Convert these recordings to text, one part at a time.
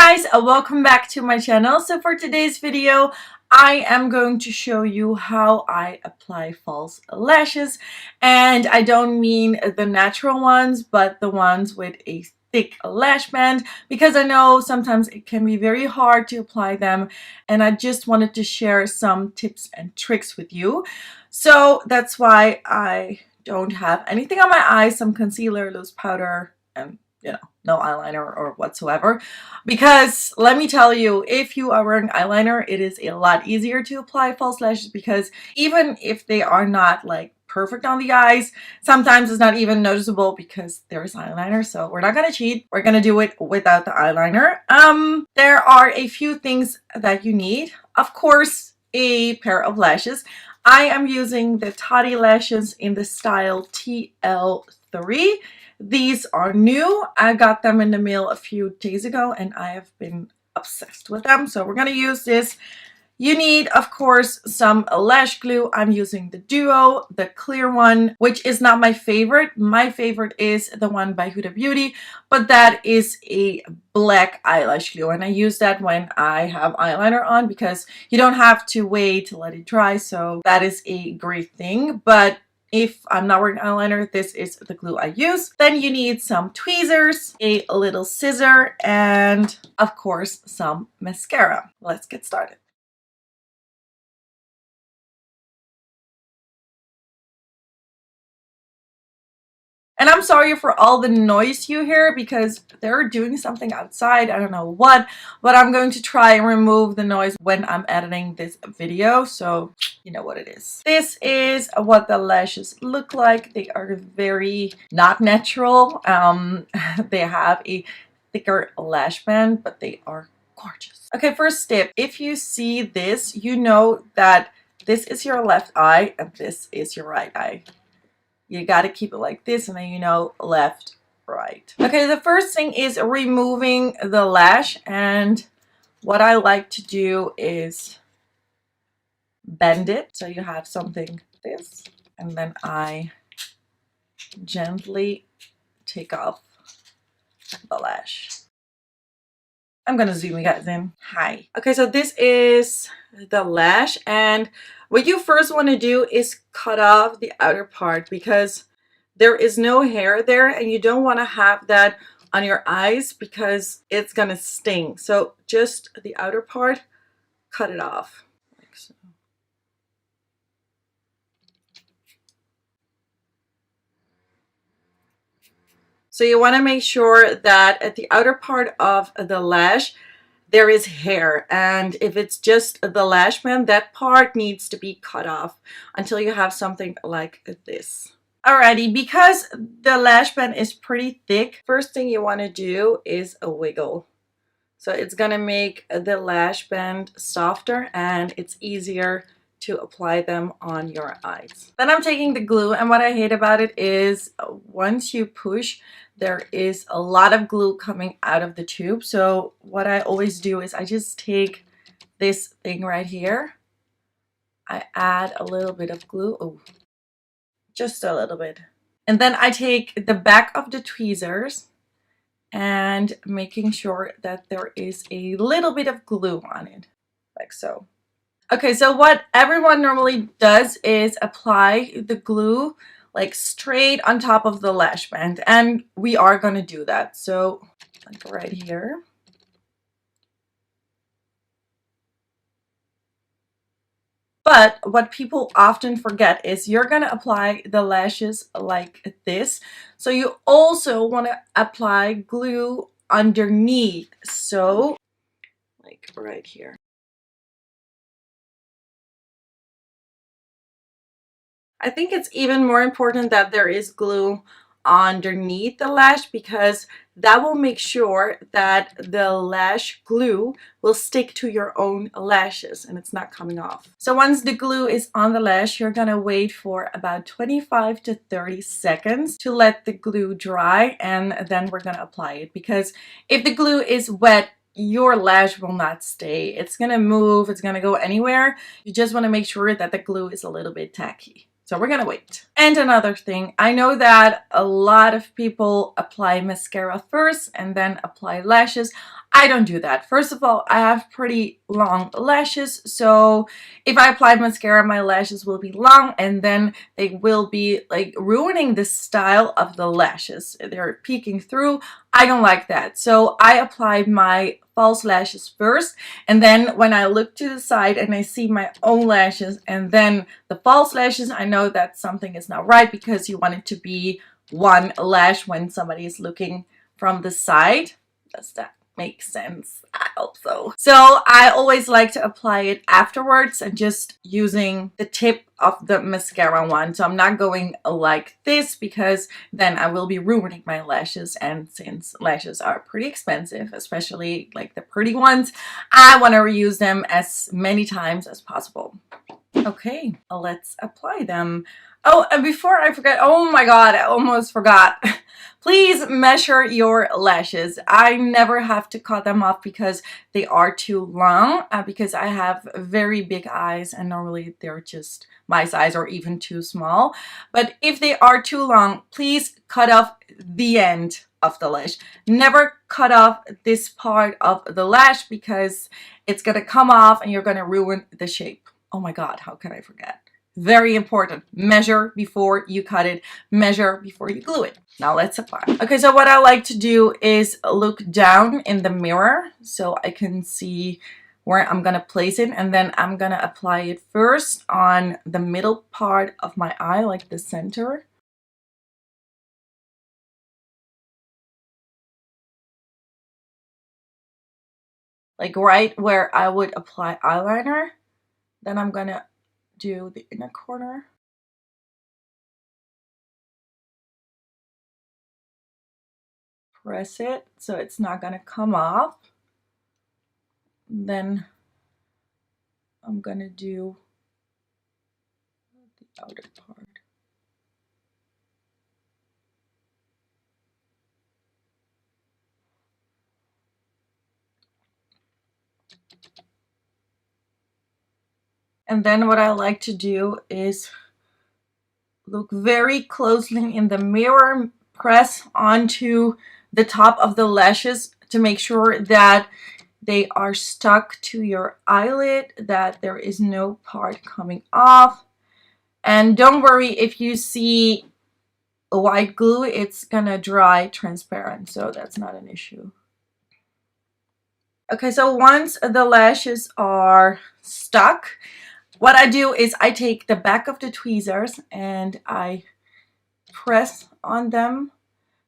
guys, welcome back to my channel. So for today's video, I am going to show you how I apply false lashes, and I don't mean the natural ones, but the ones with a thick lash band, because I know sometimes it can be very hard to apply them, and I just wanted to share some tips and tricks with you. So that's why I don't have anything on my eyes, some concealer, loose powder, and no eyeliner or whatsoever, because let me tell you, if you are wearing eyeliner, it is a lot easier to apply false lashes, because even if they are not like perfect on the eyes, sometimes it's not even noticeable because there's eyeliner. So we're not gonna cheat, we're gonna do it without the eyeliner. There are a few things that you need. Of course, a pair of lashes. I am using the Toddy lashes in the style TL3. These are new. I got them in the mail a few days ago and I have been obsessed with them. So we're going to use this. You need, of course, some lash glue. I'm using the Duo, the clear one, which is not my favorite. My favorite is the one by Huda Beauty, but that is a black eyelash glue. And I use that when I have eyeliner on because you don't have to wait to let it dry. So that is a great thing. But if I'm not wearing eyeliner, this is the glue I use. Then you need some tweezers, a little scissor, and of course, some mascara. Let's get started. And I'm sorry for all the noise you hear because they're doing something outside. I don't know what, but I'm going to try and remove the noise when I'm editing this video. So you know what it is. This is what the lashes look like. They are very not natural. They have a thicker lash band, but they are gorgeous. Okay, first tip. If you see this, you know that this is your left eye and this is your right eye. You got to keep it like this, and then you know left, right. Okay, the first thing is removing the lash, and what I like to do is bend it so you have something like this, and then I gently take off the lash. I'm gonna zoom you guys in. Hi. Okay, so this is the lash, and what you first want to do is cut off the outer part because there is no hair there, and you don't want to have that on your eyes because it's gonna sting. So just the outer part, cut it off like so. So you want to make sure that at the outer part of the lash there is hair, and if it's just the lash band, that part needs to be cut off until you have something like this. Alrighty, because the lash band is pretty thick, first thing you want to do is a wiggle. So it's gonna make the lash band softer and it's easier to apply them on your eyes. Then I'm taking the glue, and what I hate about it is once you push, there is a lot of glue coming out of the tube. So what I always do is I just take this thing right here. I add a little bit of glue. Oh, just a little bit. And then I take the back of the tweezers and making sure that there is a little bit of glue on it, like so. Okay, so what everyone normally does is apply the glue like straight on top of the lash band, and we are going to do that. So like right here. But what people often forget is you're going to apply the lashes like this. So you also want to apply glue underneath. So like right here. I think it's even more important that there is glue underneath the lash because that will make sure that the lash glue will stick to your own lashes and it's not coming off. So once the glue is on the lash, you're gonna wait for about 25 to 30 seconds to let the glue dry, and then we're gonna apply it, because if the glue is wet, your lash will not stay. It's gonna move, it's gonna go anywhere. You just want to make sure that the glue is a little bit tacky. So we're gonna wait. And another thing, I know that a lot of people apply mascara first and then apply lashes. I don't do that. First of all, I have pretty long lashes, so if I apply mascara, my lashes will be long and then they will be like ruining the style of the lashes. They're peeking through. I don't like that. So I apply my false lashes first, and then when I look to the side and I see my own lashes and then the false lashes, I know that something is not right, because you want it to be one lash when somebody is looking from the side. Does that make sense? I hope so. So I always like to apply it afterwards and just using the tip of the mascara one. So I'm not going like this, because then I will be ruining my lashes, and since lashes are pretty expensive, especially like the pretty ones, I want to reuse them as many times as possible. Okay, let's apply them. Oh, and before I forget, oh my god, I almost forgot. Please measure your lashes. I never have to cut them off because they are too long, because I have very big eyes and normally they're just my size or even too small. But if they are too long, please cut off the end of the lash. Never cut off this part of the lash, because it's gonna come off and you're gonna ruin the shape. Oh my god, how can I forget? Very important. Measure before you cut it. Measure before you glue it. Now let's apply. Okay, so what I like to do is look down in the mirror so I can see where I'm gonna place it, and then I'm gonna apply it first on the middle part of my eye, like the center. Like right where I would apply eyeliner. Then I'm gonna do the inner corner. Press it so it's not gonna come off. Then I'm gonna do the outer part. And then what I like to do is look very closely in the mirror, press onto the top of the lashes to make sure that they are stuck to your eyelid, that there is no part coming off. And don't worry if you see a white glue, it's gonna dry transparent, so that's not an issue. Okay, so once the lashes are stuck, what I do is I take the back of the tweezers and I press on them,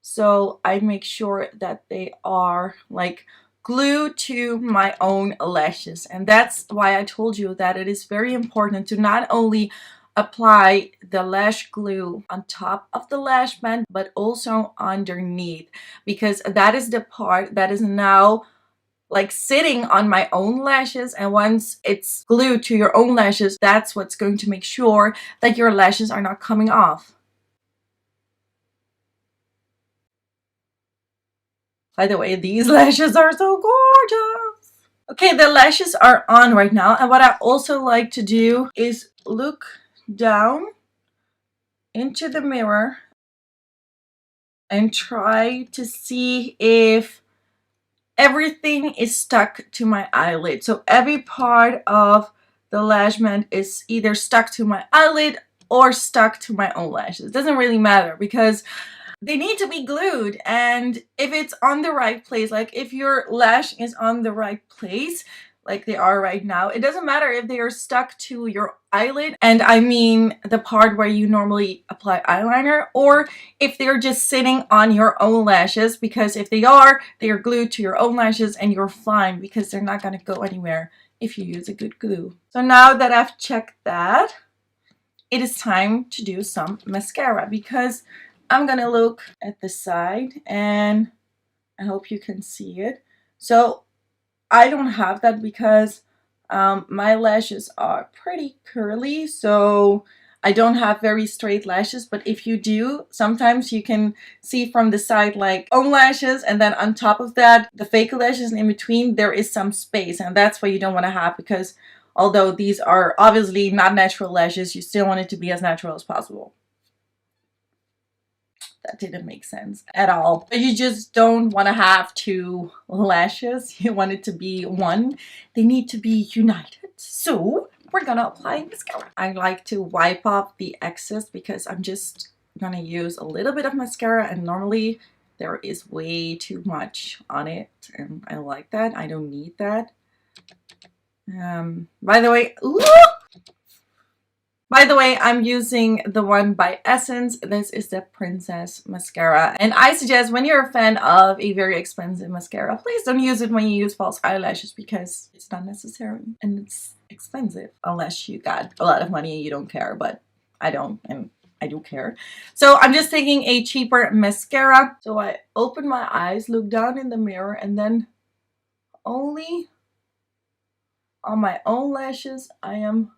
so I make sure that they are like glued to my own lashes. And that's why I told you that it is very important to not only apply the lash glue on top of the lash band, but also underneath, because that is the part that is now like sitting on my own lashes, and once it's glued to your own lashes, that's what's going to make sure that your lashes are not coming off. By the way, these lashes are so gorgeous. Okay, the lashes are on right now, and what I also like to do is look down into the mirror and try to see if everything is stuck to my eyelid. So every part of the lash band is either stuck to my eyelid or stuck to my own lashes. It doesn't really matter because they need to be glued, and if it's on the right place, like if your lash is on the right place like they are right now, it doesn't matter if they are stuck to your eyelid, and I mean the part where you normally apply eyeliner, or if they're just sitting on your own lashes, because if they are glued to your own lashes and you're fine, because they're not going to go anywhere if you use a good glue. So now that I've checked that, it is time to do some mascara, because I'm gonna look at the side and I hope you can see it. So I don't have that because my lashes are pretty curly, so I don't have very straight lashes. But if you do, sometimes you can see from the side like own lashes, and then on top of that the fake lashes, and in between there is some space, and that's what you don't want to have, because although these are obviously not natural lashes, you still want it to be as natural as possible. That didn't make sense at all. But you just don't want to have two lashes. You want it to be one. They need to be united. So we're gonna apply mascara. I like to wipe off the excess because I'm just gonna use a little bit of mascara, and normally there is way too much on it, and I like that. I don't need that. By the way, I'm using the one by Essence. This is the Princess Mascara. And I suggest when you're a fan of a very expensive mascara, please don't use it when you use false eyelashes because it's not necessary and it's expensive. Unless you got a lot of money and you don't care, but I don't, and I do care. So I'm just taking a cheaper mascara. So I open my eyes, look down in the mirror, and then only on my own lashes I am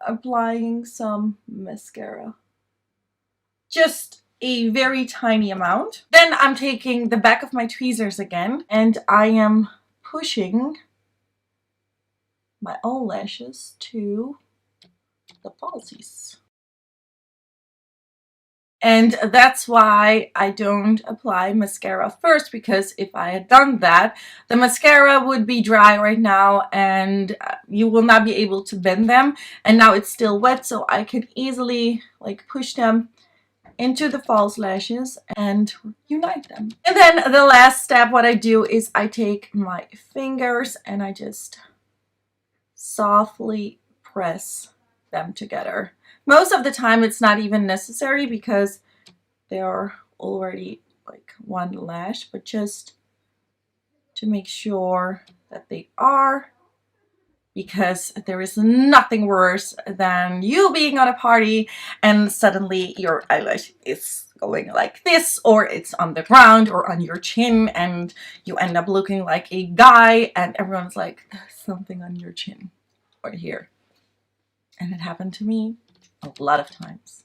applying some mascara. Just a very tiny amount. Then I'm taking the back of my tweezers again and I am pushing my own lashes to the falsies. And that's why I don't apply mascara first, because if I had done that, the mascara would be dry right now and you will not be able to bend them. And now it's still wet, so I can easily like push them into the false lashes and unite them. And then the last step, what I do is I take my fingers and I just softly press them together. Most of the time it's not even necessary because they are already like one lash, but just to make sure that they are, because there is nothing worse than you being on a party and suddenly your eyelash is going like this, or it's on the ground or on your chin and you end up looking like a guy and everyone's like, there's something on your chin or here. And it happened to me a lot of times.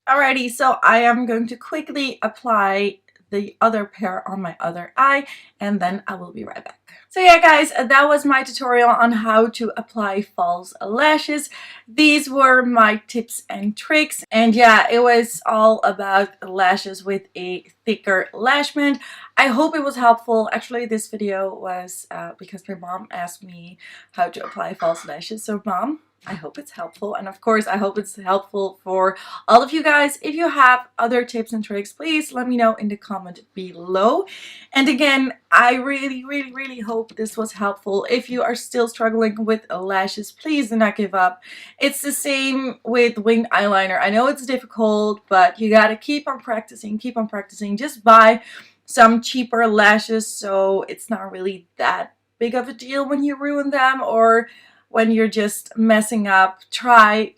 Alrighty, so I am going to quickly apply the other pair on my other eye and then I will be right back. So yeah guys, that was my tutorial on how to apply false lashes. These were my tips and tricks, and yeah, it was all about lashes with a thicker lash band. I hope it was helpful. Actually, this video was because my mom asked me how to apply false lashes. So mom, I hope it's helpful, and of course I hope it's helpful for all of you guys. If you have other tips and tricks, please let me know in the comment below. And again, I really hope this was helpful. If you are still struggling with lashes, please do not give up. It's the same with winged eyeliner. I know it's difficult, but you gotta keep on practicing, just buy some cheaper lashes so it's not really that big of a deal when you ruin them or when you're just messing up.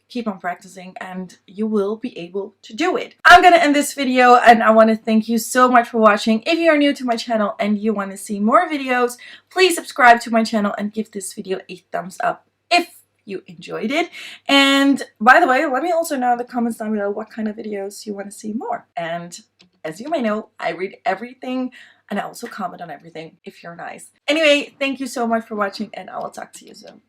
Keep on practicing and you will be able to do it. I'm gonna end this video and I want to thank you so much for watching. If you are new to my channel and you want to see more videos, please subscribe to my channel and give this video a thumbs up if you enjoyed it. And by the way, let me also know in the comments down below what kind of videos you want to see more. And as you may know, I read everything and I also comment on everything if you're nice. Anyway, thank you so much for watching and I will talk to you soon.